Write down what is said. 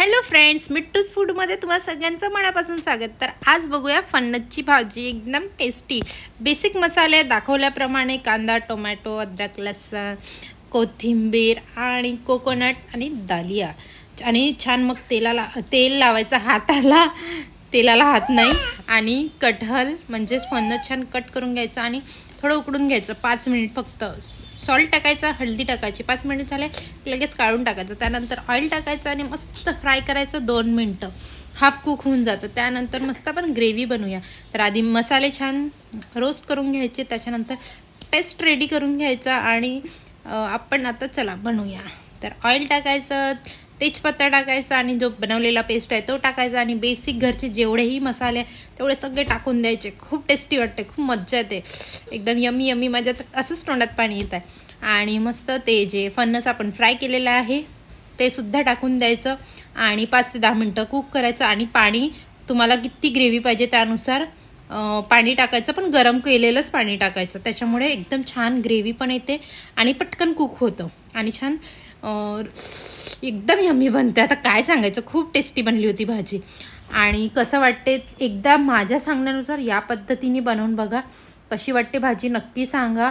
Hello friends, मिट्टूज फूडमध्ये तुम्हाला सगळ्यांचं मनापासून स्वागत. तर आज बघूया फणसची भाजी, एकदम टेस्टी. बेसिक मसाले दाखवल्याप्रमाणे कांदा, टोमॅटो, अद्रक, लसूण, कोथिंबीर आणि कोकोनट आणि दालिया आणि छान मग तेल लावायचं हाताला, तेलाला हात नाही. आणि कटहल म्हणजेच फणस छान कट करून घ्यायचं आणि थोडं उकडून घ्यायचं 5 मिनिट फक्त. सॉल्ट टाकायचा, हळदी टाकायची, 5 मिनिट झाले लगेच काढून टाकायचं. त्यानंतर ऑइल टाकायचं आणि मस्त फ्राय करायचं 2 मिनटं. हाफ कुक होऊन जातं. त्यानंतर मस्त आपण ग्रेव्ही बनवूया. तर आधी मसाले छान रोस्ट करून घ्यायचे, त्याच्यानंतर पेस्ट रेडी करून घ्यायचा आणि आपण आता चला बनवूया. तर ऑइल टाकायचं, तेजपत्ता टाकायचा आणि जो बनवलेला पेस्ट आहे तो टाकायचा आणि बेसिक घरचे जेवढेही मसाले तेवढे सगळे टाकून द्यायचे. खूप टेस्टी वाटते, खूप मज्जा येते, एकदम यमी यमी. माझ्या तर असंच तोंडात पाणी येत आहे. आणि मस्त ते जे फणस आपण फ्राय केलेलं आहे ते सुद्धा टाकून द्यायचं आणि 5 ते 10 मिनटं कुक करायचं. आणि पाणी तुम्हाला किती ग्रेव्ही पाहिजे त्यानुसार पाणी टाकायचं, पण गरम केलेलंच पाणी टाकायचं. त्याच्यामुळे एकदम छान ग्रेव्ही पण येते आणि पटकन कुक होतं आणि छान एकदम यम्मी बनते. आता काय सांगायचं, खूप टेस्टी बनली होती भाजी. आणि कसं वाटते एकदा माझ्या सांगण्यानुसार या पद्धतीने बनवून बघा. कशी वाटते भाजी नक्की सांगा.